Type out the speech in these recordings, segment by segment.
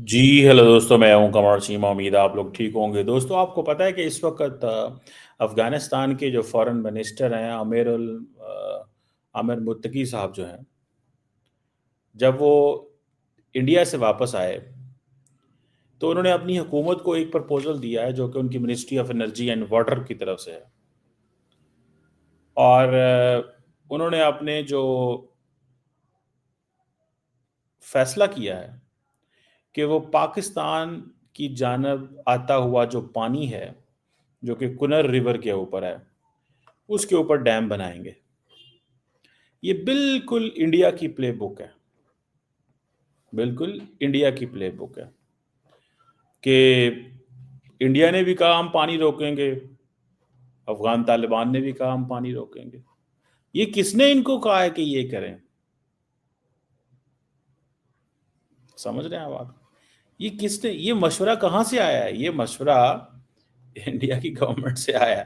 जी hello दोस्तों, मैं हूं कमर चीमा। उम्मीद है आप लोग ठीक होंगे। दोस्तों, आपको पता है कि इस वक्त अफगानिस्तान के जो फॉरेन मिनिस्टर हैं आमिर मुत्तकी साहब जो हैं, जब वो इंडिया से वापस आए तो उन्होंने अपनी हुकूमत को एक प्रपोजल दिया है जो कि उनकी ministry of energy and water की तरफ से है। और उन्होंने अपने जो फैसला किया है कि वो पाकिस्तान की जानब आता हुआ जो पानी है, जो कि कुनर रिवर के ऊपर है, उसके ऊपर डैम बनाएंगे। ये बिल्कुल इंडिया की प्लेबुक है। बिल्कुल इंडिया की प्लेबुक है कि इंडिया ने भी कहा हम पानी रोकेंगे, अफगान तालिबान ने भी कहा हम पानी रोकेंगे। ये किसने इनको कहा है कि ये करें? समझ रहे हैं आप? ये किसने, ये मशवरा कहाँ से आया है? ये मशवरा इंडिया की गवर्नमेंट से आया है।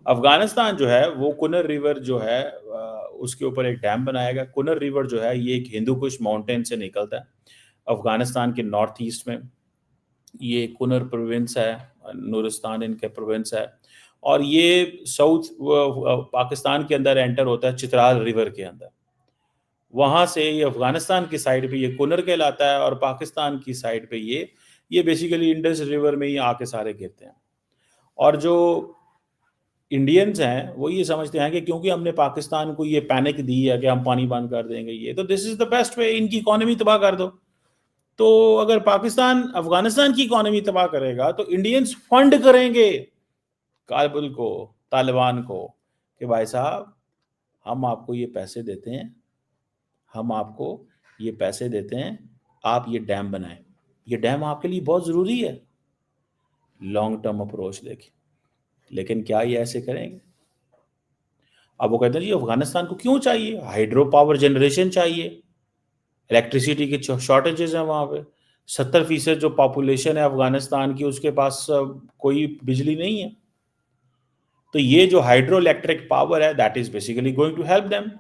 अफगानिस्तान जो है वो कुनर रिवर जो है उसके ऊपर एक डैम बनाएगा। कुनर रिवर जो है ये एक हिंदू कुश माउंटेन से निकलता है अफगानिस्तान के नॉर्थ ईस्ट में। ये कुनर प्रोविंस है, नूरिस्तान इनके प्रोविंस है। और ये साउथ पाकिस्तान के अंदर एंटर होता है चित्राल रिवर के अंदर। वहाँ से ये अफगानिस्तान की साइड पे ये कुनर कहलाता है, और पाकिस्तान की साइड पे ये बेसिकली इंडस रिवर में ही आके सारे गिरते हैं। और जो इंडियंस हैं वो ये समझते हैं कि क्योंकि हमने पाकिस्तान को ये पैनिक दी है कि हम पानी बंद कर देंगे, ये तो this is the best way, इनकी इकोनॉमी तबाह कर दो। तो अगर पाकिस्तान अफगानिस्तान की इकोनॉमी तबाह करेगा तो इंडियंस फंड करेंगे काबुल को, तालिबान को, कि भाई साहब हम आपको ये पैसे देते हैं, हम आपको ये पैसे देते हैं, आप ये डैम बनाएं। ये डैम आपके लिए बहुत ज़रूरी है, लॉन्ग टर्म अप्रोच देखें। लेकिन क्या ये ऐसे करेंगे? अब वो कहते हैं जी अफगानिस्तान को क्यों चाहिए, हाइड्रो पावर जनरेशन चाहिए, इलेक्ट्रिसिटी की शॉर्टेजेस है वहाँ पे। 70% जो पॉपुलेशन है अफगानिस्तान की, उसके पास कोई बिजली नहीं है। तो ये जो हाइड्रो इलेक्ट्रिक पावर है, that is basically going to help them.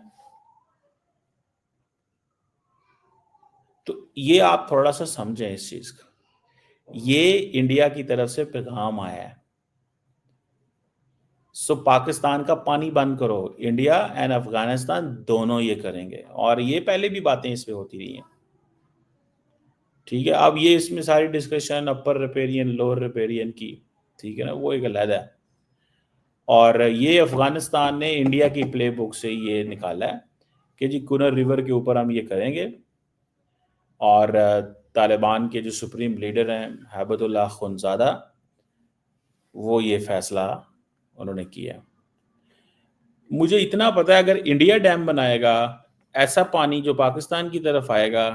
तो ये आप थोड़ा सा समझें इस चीज का। ये इंडिया की तरफ से पैगाम आया है। सो पाकिस्तान का पानी बंद करो, इंडिया एंड अफगानिस्तान दोनों ये करेंगे। और ये पहले भी बातें इस पे होती रही हैं। ठीक है, अब ये इसमें सारी डिस्कशन अपर रिपेरियन लोअर रिपेरियन की, ठीक है ना, वो एक अलग है। और ये अफगानिस्तान ने इंडिया की प्ले बुक से ये निकाला है कि जी कुनर रिवर के ऊपर हम ये करेंगे। और तालिबान के जो सुप्रीम लीडर हैं हैबतुल्लाह खुनज़ादा, वो ये फैसला उन्होंने किया। मुझे इतना पता है अगर इंडिया डैम बनाएगा, ऐसा पानी जो पाकिस्तान की तरफ आएगा,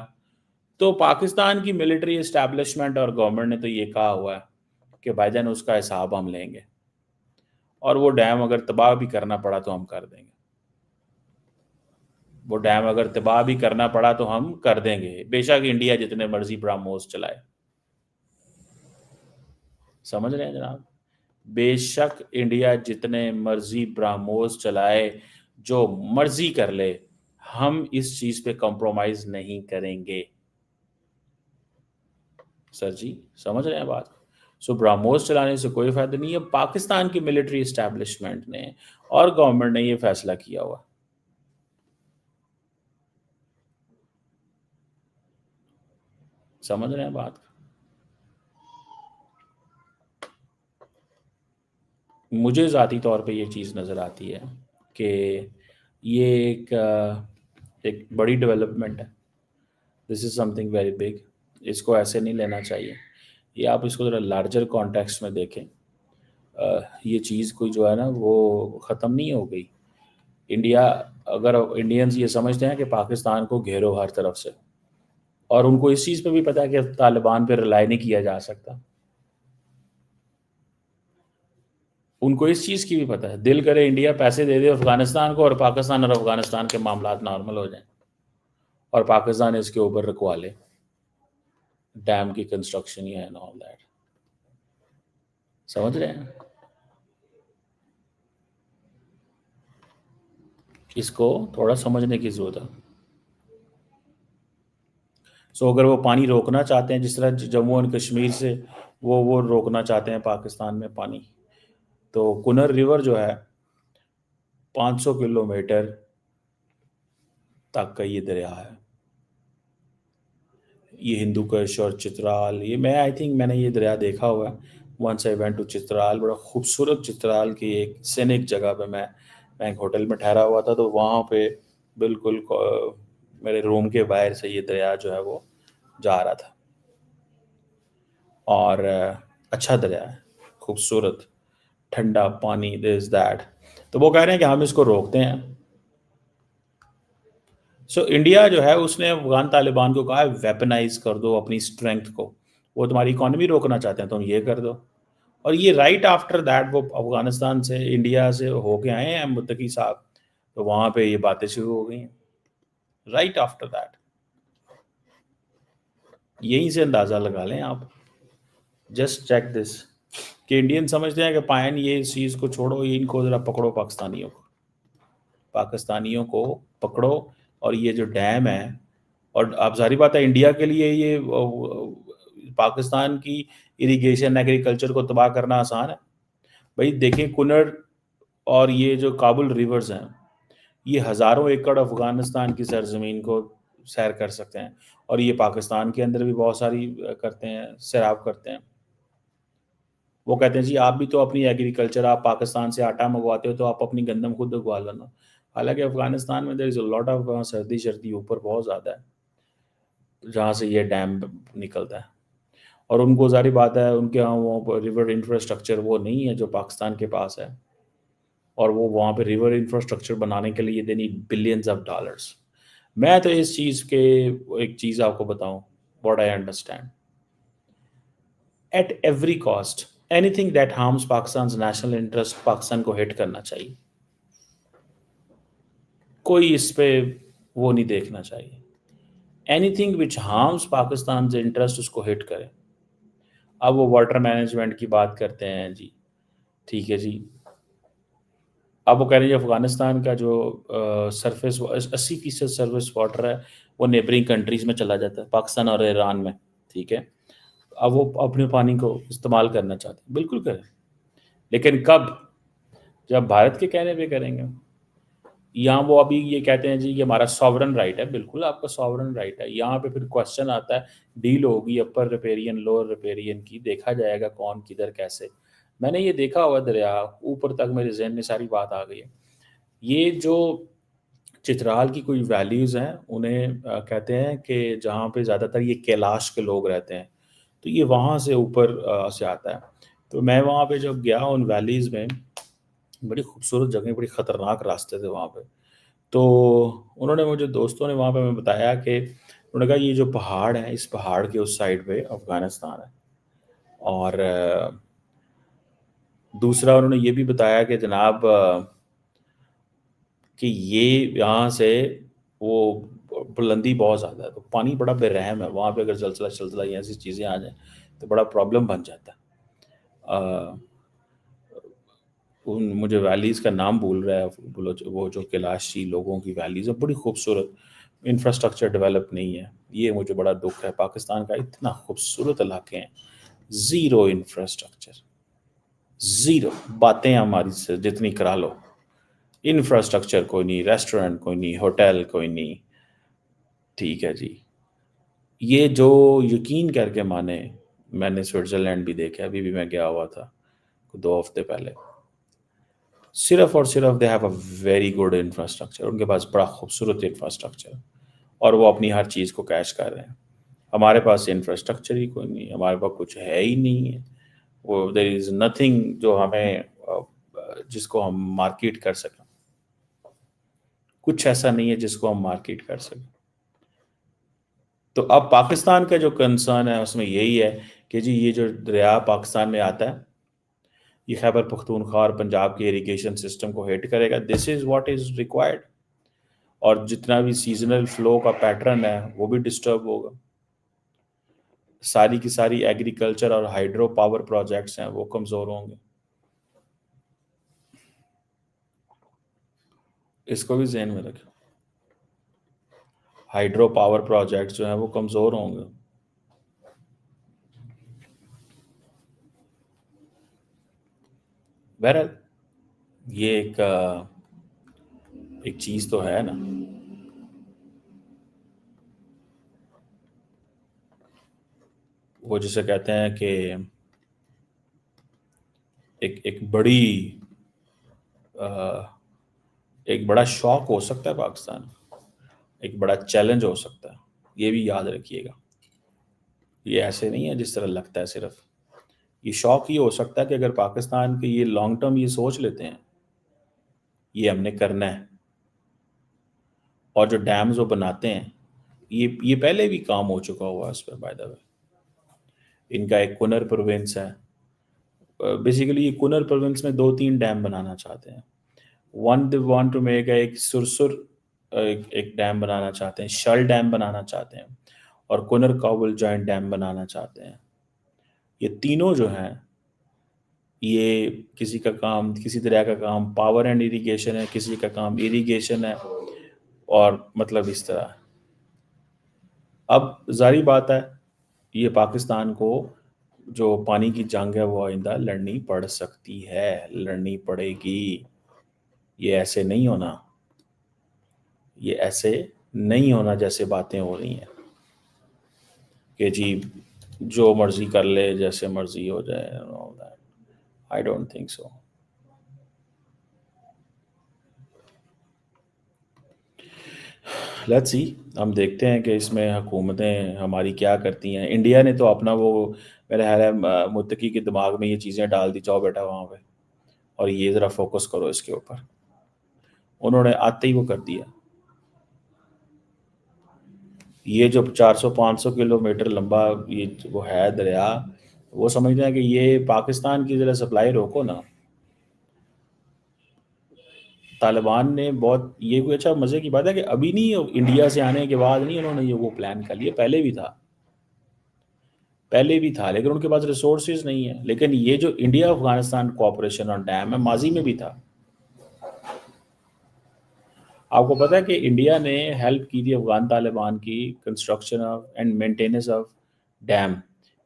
तो पाकिस्तान की मिलिट्री इस्टेब्लिशमेंट और गवर्नमेंट ने तो ये कहा हुआ है कि भाईजान उसका हिसाब हम लेंगे, और वो डैम अगर तबाह भी करना पड़ा तो हम कर देंगे। वो डैम अगर तबाह भी करना पड़ा तो हम कर देंगे, बेशक इंडिया जितने मर्जी ब्राह्मोस चलाए। समझ रहे हैं जनाब? बेशक इंडिया जितने मर्जी ब्राह्मोस चलाए, जो मर्जी कर ले, हम इस चीज पे कॉम्प्रोमाइज नहीं करेंगे। सर जी, समझ रहे हैं बात? सो ब्राह्मोस चलाने से कोई फायदा नहीं है। पाकिस्तान की मिलिट्री इस्टेब्लिशमेंट ने और गवर्नमेंट ने ये फैसला किया हुआ। समझ रहे हैं बात? मुझे ज़ाती तौर पे ये चीज़ नज़र आती है कि ये एक बड़ी डेवलपमेंट है। This is something very big. इसको ऐसे नहीं लेना चाहिए। ये आप इसको ज़रा लार्जर कॉन्टेक्स्ट में देखें। ये चीज़ कोई जो है ना वो ख़त्म नहीं हो गई। इंडिया, अगर इंडियंस ये समझते हैं कि पाकिस्तान को घेरो हर तरफ से, और उनको इस चीज़ पे भी पता है कि तालिबान पे रिलाई नहीं किया जा सकता, उनको इस चीज़ की भी पता है, दिल करे इंडिया पैसे दे दे अफगानिस्तान को, और पाकिस्तान और अफगानिस्तान के मामला नॉर्मल हो जाएं, और पाकिस्तान इसके ऊपर रुकवा ले डैम की कंस्ट्रक्शन या एंड ऑल दैट। समझ रहे हैं? इसको थोड़ा समझने की जरूरत है। सो अगर वो पानी रोकना चाहते हैं, जिस तरह जम्मू एंड कश्मीर से वो रोकना चाहते हैं पाकिस्तान में पानी, तो कुनर रिवर जो है 500 किलोमीटर तक का ये दरिया है। ये हिंदू कुश और चित्राल, ये मैं आई थिंक मैंने ये दरिया देखा हुआ है। Once I went to Chitral, बड़ा खूबसूरत चित्राल की एक सीनिक जगह पे मैं एक होटल में ठहरा हुआ था, तो वहाँ पे बिल्कुल मेरे रूम के बाहर से ये दरिया जो है वो जा रहा था। और अच्छा दरिया है, खूबसूरत, ठंडा पानी, दिस दैट। तो वो कह रहे हैं कि हम इसको रोकते हैं। सो इंडिया जो है उसने अफगान तालिबान को कहा है वेपनाइज कर दो अपनी स्ट्रेंथ को, वो तुम्हारी इकोनॉमी रोकना चाहते हैं, तुम ये कर दो। और ये राइट आफ्टर दैट वो अफगानिस्तान से, इंडिया से होके आए हैं मुत्तकी साहब, तो वहाँ पे ये बातें शुरू हो गई हैं राइट आफ्टर दैट। यहीं से अंदाज़ा लगा लें आप, जस्ट चेक दिस, कि इंडियन समझते हैं कि पायन ये इस चीज़ को छोड़ो, ये इनको ज़रा पकड़ो, पाकिस्तानियों को पकड़ो। और ये जो डैम है, और आप जाहिर बात है इंडिया के लिए ये पाकिस्तान की इरिगेशन एग्रीकल्चर को तबाह करना आसान है। भाई देखें कुनर और ये जो काबुल रिवर्स हैं, ये हज़ारों एकड़ अफगानिस्तान की सरजमीन को सैर कर सकते हैं, और ये पाकिस्तान के अंदर भी बहुत सारी करते हैं, सैराब करते हैं। वो कहते हैं जी आप भी तो अपनी एग्रीकल्चर, आप पाकिस्तान से आटा मंगवाते हो तो आप अपनी गंदम खुद उगवा लेना। हालांकि अफगानिस्तान में there is a lot of सर्दी शर्दी ऊपर बहुत ज़्यादा है जहाँ से ये डैम निकलता है, और उनको ज़ाहिर बात है उनके यहाँ वो रिवर इंफ्रास्ट्रक्चर वो नहीं है जो पाकिस्तान के पास है, और वो वहाँ पे रिवर इंफ्रास्ट्रक्चर बनाने के लिए they need billions of dollars. मैं तो इस चीज़ के एक चीज़ आपको बताऊं, what I understand, at every cost anything that harms Pakistan national interest Pakistan को हिट करना चाहिए। कोई इस पे वो नहीं देखना चाहिए। Anything which harms Pakistan interest उसको हिट करे। अब वो वाटर मैनेजमेंट की बात करते हैं जी, ठीक है जी। अब वो कह रहे हैं अफगानिस्तान का जो सरफेस 80% सर्विस वाटर है वो नेबरिंग कंट्रीज़ में चला जाता है, पाकिस्तान और ईरान में, ठीक है। अब वो अपने पानी को इस्तेमाल करना चाहते हैं, बिल्कुल करें, लेकिन कब? जब भारत के कहने पे करेंगे। यहाँ वो अभी ये कहते हैं जी ये हमारा सॉवरन राइट है, बिल्कुल आपका सॉवरन राइट है। यहाँ पे फिर क्वेश्चन आता है, डील होगी अपर रिपेरियन लोअर रिपेरियन की, देखा जाएगा कौन किधर कैसे। मैंने ये देखा हुआ दरिया ऊपर तक, मेरे जहन में सारी बात आ गई है। ये जो चित्राल की कोई वैल्यूज़ हैं उन्हें कहते हैं कि जहाँ पे ज़्यादातर ये कैलाश के लोग रहते हैं, तो ये वहाँ से ऊपर से आता है। तो मैं वहाँ पे जब गया उन वैलीज़ में, बड़ी खूबसूरत जगह, बड़ी ख़तरनाक रास्ते थे वहाँ पे। तो उन्होंने मुझे, दोस्तों ने वहाँ पे मैं बताया कि उन्होंने कहा ये जो पहाड़ है, इस पहाड़ के उस साइड पे अफ़गानिस्तान है। और दूसरा उन्होंने ये भी बताया कि जनाब कि ये यहाँ से वो बुलंदी बहुत ज़्यादा है, तो पानी बड़ा बेरहम है वहाँ पे, अगर ज़लज़ला ये ऐसी चीज़ें आ जाएँ तो बड़ा प्रॉब्लम बन जाता है। अ, उन मुझे वैलीज़ का नाम भूल रहा है, वो जो कैलाशी लोगों की वैलीज़ है, बड़ी खूबसूरत, इंफ्रास्ट्रक्चर डेवलप नहीं है। ये मुझे बड़ा दुःख है, पाकिस्तान का इतना खूबसूरत इलाके हैं, ज़ीरो इंफ्रास्ट्रक्चर, ज़ीरो। बातें हमारी से जितनी करा लो, इंफ्रास्ट्रक्चर कोई नहीं, रेस्टोरेंट कोई नहीं, होटल कोई नहीं, ठीक है जी। ये जो यकीन करके माने, मैंने स्विट्ज़रलैंड भी देखा है, अभी भी मैं गया हुआ था 2 हफ्ते पहले। सिर्फ़ और सिर्फ़ they have a very good infrastructure, उनके पास बड़ा खूबसूरत इंफ्रास्ट्रक्चर, और वो अपनी हर चीज़ को कैश कर रहे हैं। हमारे पास इंफ्रास्ट्रक्चर ही कोई नहीं है, हमारे पास कुछ है ही नहीं है। वो देयर इज़ नथिंग जो हमें जिसको हम मार्केट कर सकें। कुछ ऐसा नहीं है जिसको हम मार्केट कर सकें। तो अब पाकिस्तान का जो कंसर्न है उसमें यही है कि जी ये जो दरिया पाकिस्तान में आता है, ये खैबर पख्तूनख्वा और पंजाब के इरिगेशन सिस्टम को हिट करेगा। This is what is required. और जितना भी सीजनल फ्लो का पैटर्न है वो भी डिस्टर्ब होगा। सारी की सारी एग्रीकल्चर और हाइड्रो पावर प्रोजेक्ट्स हैं वो कमज़ोर होंगे। इसको भी ज़हन में रखें। हाइड्रो पावर प्रोजेक्ट जो हैं वो कमज़ोर होंगे। बहरहाल ये एक चीज़ तो है ना। वो जिसे कहते हैं कि एक बड़ी अ, एक बड़ा शौक हो सकता है पाकिस्तान, एक बड़ा चैलेंज हो सकता है। ये भी याद रखिएगा, ये ऐसे नहीं है जिस तरह लगता है सिर्फ। ये शौक ये हो सकता है कि अगर पाकिस्तान के ये लॉन्ग टर्म ये सोच लेते हैं ये हमने करना है, और जो डैम्स वो बनाते हैं ये पहले भी काम हो चुका हुआ है उस पर बाय द वे। इनका एक कुनर प्रोविंस है, बेसिकली ये कुनर प्रोविंस में 2-3 डैम बनाना चाहते हैं। When they want to make एक सुरसुर एक डैम बनाना चाहते हैं, शल डैम बनाना चाहते हैं, और कुनर काबुल जॉइंट डैम बनाना चाहते हैं। ये तीनों जो हैं ये किसी का काम किसी तरह का काम पावर एंड इरिगेशन है, किसी का काम इरिगेशन है, और मतलब इस तरह। अब जारी बात है ये पाकिस्तान को जो पानी की जंग है वो आइंदा लड़नी पड़ सकती है, लड़नी पड़ेगी। ये ऐसे नहीं होना, ये ऐसे नहीं होना जैसे बातें हो रही हैं कि जी जो मर्जी कर ले, जैसे मर्जी हो जाए। I don't think so. Let's सी, हम देखते हैं कि इसमें हुकूमतें हमारी क्या करती हैं। इंडिया ने तो अपना वो मेरे ख्याल है मुत्तकी के दिमाग में ये चीज़ें डाल दी, जाओ बेटा वहाँ पे और ये ज़रा फोकस करो इसके ऊपर। उन्होंने आते ही वो कर दिया। ये जो 400-500 किलोमीटर लंबा ये वो है दरिया, वो समझते हैं कि ये पाकिस्तान की ज़रा सप्लाई रोको ना। तालिबान ने बहुत ये कोई अच्छा मज़े की बात है कि अभी नहीं, इंडिया से आने के बाद नहीं उन्होंने ये वो प्लान कर लिया, पहले भी था, पहले भी था, लेकिन उनके पास रिसोर्सेज नहीं है। लेकिन ये जो India Afghanistan cooperation on dam है, माजी में भी था। आपको पता है कि इंडिया ने हेल्प की थी अफगान तालिबान की construction of and maintenance of dam.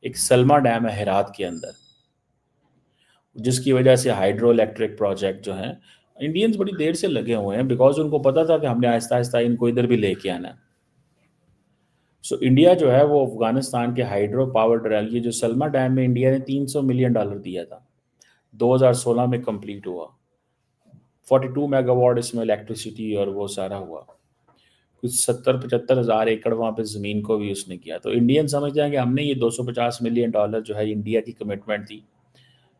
एक सलमा डैम है हेरात के अंदर, जिसकी वजह से हाइड्रो इलेक्ट्रिक प्रोजेक्ट जो हैं इंडियंस बड़ी देर से लगे हुए हैं, बिकॉज उनको पता था कि हमने आहिस्ता आहिस्ता इनको इधर भी लेके आना है। सो इंडिया जो है वो अफगानिस्तान के हाइड्रो पावर ड्राइव, ये जो सलमा डैम में इंडिया ने $300 मिलियन दिया था, 2016 में कंप्लीट हुआ। 42 मेगावाट इसमें इलेक्ट्रिसिटी और वो सारा हुआ। कुछ 70-75 हज़ार एकड़ वहाँ पे ज़मीन को भी उसने किया। तो इंडियन समझते हैं कि हमने ये $250 मिलियन जो है इंडिया की कमिटमेंट थी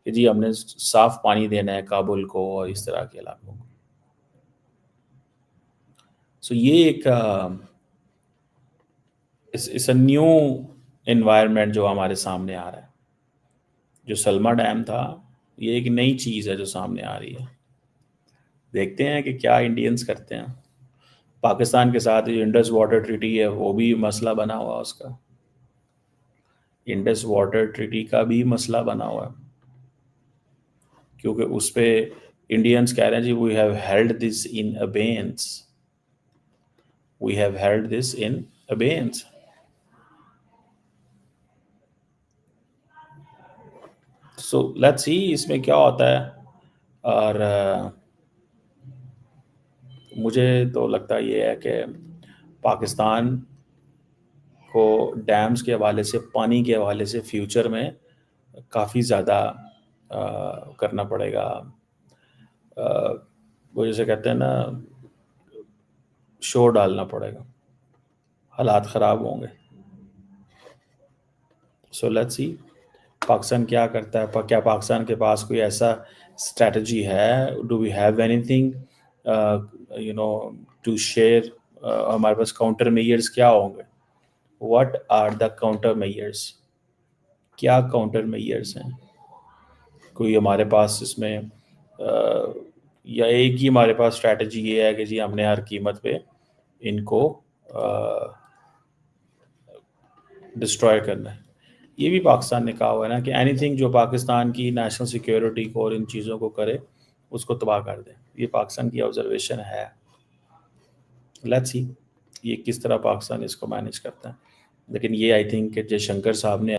कि जी हमने साफ पानी देना है काबुल को और इस तरह के इलाकों को। सो ये एक इस न्यू एनवायरनमेंट जो हमारे सामने आ रहा है। जो सलमा डैम था ये एक नई चीज़ है जो सामने आ रही है। देखते हैं कि क्या इंडियंस करते हैं। पाकिस्तान के साथ जो इंडस वाटर ट्रीटी है वो भी मसला बना हुआ है उसका, इंडस वाटर ट्रीटी का भी मसला बना हुआ है, क्योंकि उस पर इंडियंस कह रहे हैं जी we have held this in abeyance, we have held this in abeyance. So let's see इसमें क्या होता है। और मुझे तो लगता ये है कि पाकिस्तान को डैम्स के हवाले से, पानी के हवाले से फ्यूचर में काफ़ी ज़्यादा करना पड़ेगा। अ, वो जैसे कहते हैं ना, शोर डालना पड़ेगा, हालात ख़राब होंगे। सो लेट्स सी पाकिस्तान क्या करता है। क्या पाकिस्तान के पास कोई ऐसा स्ट्रेटजी है, do we have anything you know to share. हमारे पास काउंटर मेजर्स क्या होंगे, what are the counter measures, क्या काउंटर मेजर्स हैं। कोई हमारे पास इसमें या एक ही हमारे पास स्ट्रैटेजी ये है कि जी हमने हर कीमत पे इनको डिस्ट्रॉय करना है। ये भी पाकिस्तान ने कहा हुआ है ना कि एनीथिंग जो पाकिस्तान की नेशनल सिक्योरिटी को और इन चीज़ों को करे उसको तबाह कर दे। ये पाकिस्तान की ऑब्जर्वेशन है। Let's see. ये किस तरह पाकिस्तान इसको मैनेज करता है। लेकिन ये आई थिंक जयशंकर साहब ने